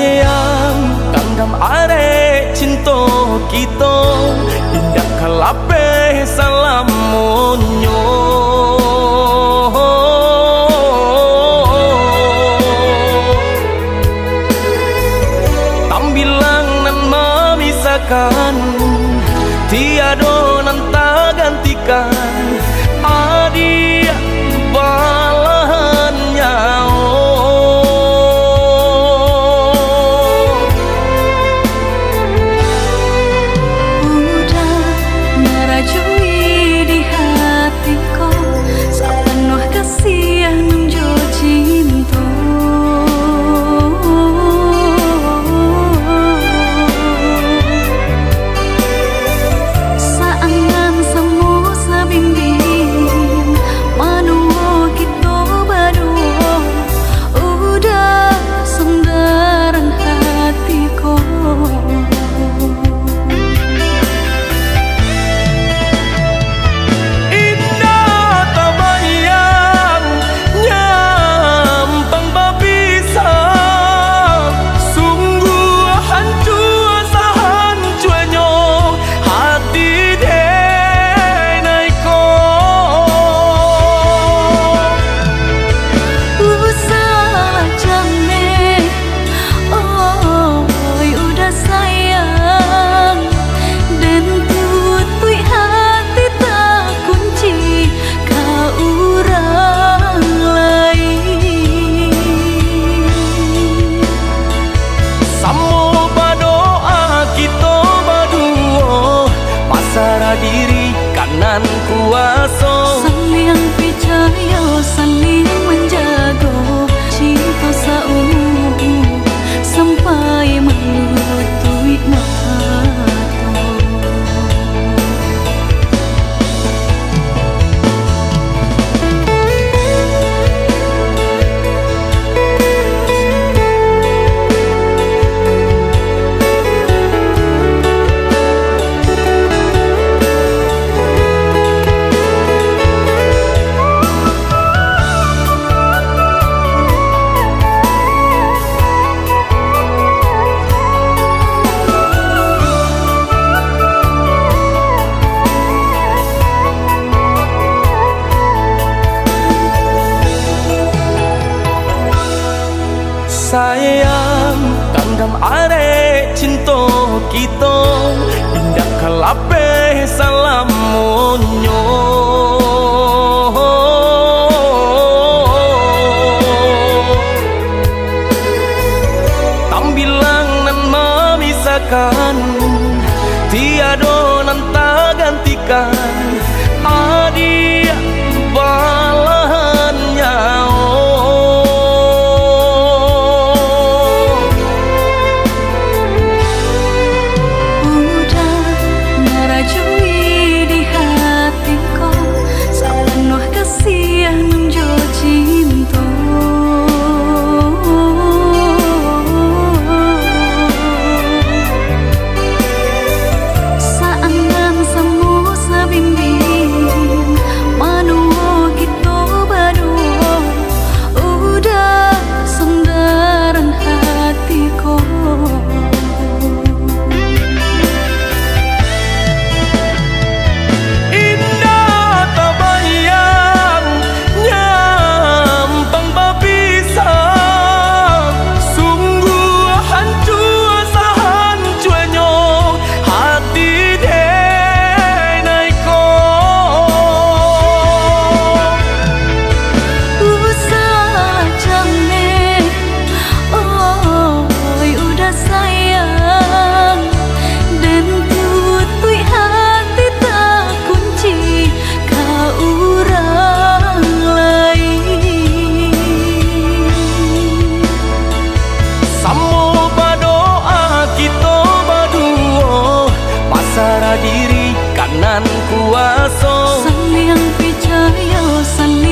Sayang tandam are cinta kita indah kalape salamunyo. Tambilang nan memisahkan tiada nan tak gantikan adia balahan nyawa. Udah merajui di hatiku sepenuh kasih nunjo cinta. Saangan semu sabimbing manuo kita berdua udah sendaran hatiku. Indah tabayang nyampang babisang sungguh hancur sahancuanyo hati denaiko. Usah jame, oh udah sayang dan tutui hati tak kunci ka urang lain. Samo badoa kita berdua pasrah diri kanan kuasa. Saling percaya, saling menjaga cinta saumu sampai melutui mata. Sayang tandam are cinta kita indah kalape salamunyo. Tambilang nan memisahkan tiada nan tak gantikan adia balahan nyawa. Udah merajui di hatiku sepenuh kasih nunjo cinta. Saangan semu sabimbing manuo kita berdua udah sendaran hatiku. Indah tabayang nyampang babisang sungguh hancur sahancuanyo hati denaiko. Usah jame, oh udah sayang dan tutui hati tak kunci ka urang lain. Samo badoa kita berdua pasrah diri kanan kuasa. Saling percaya, saling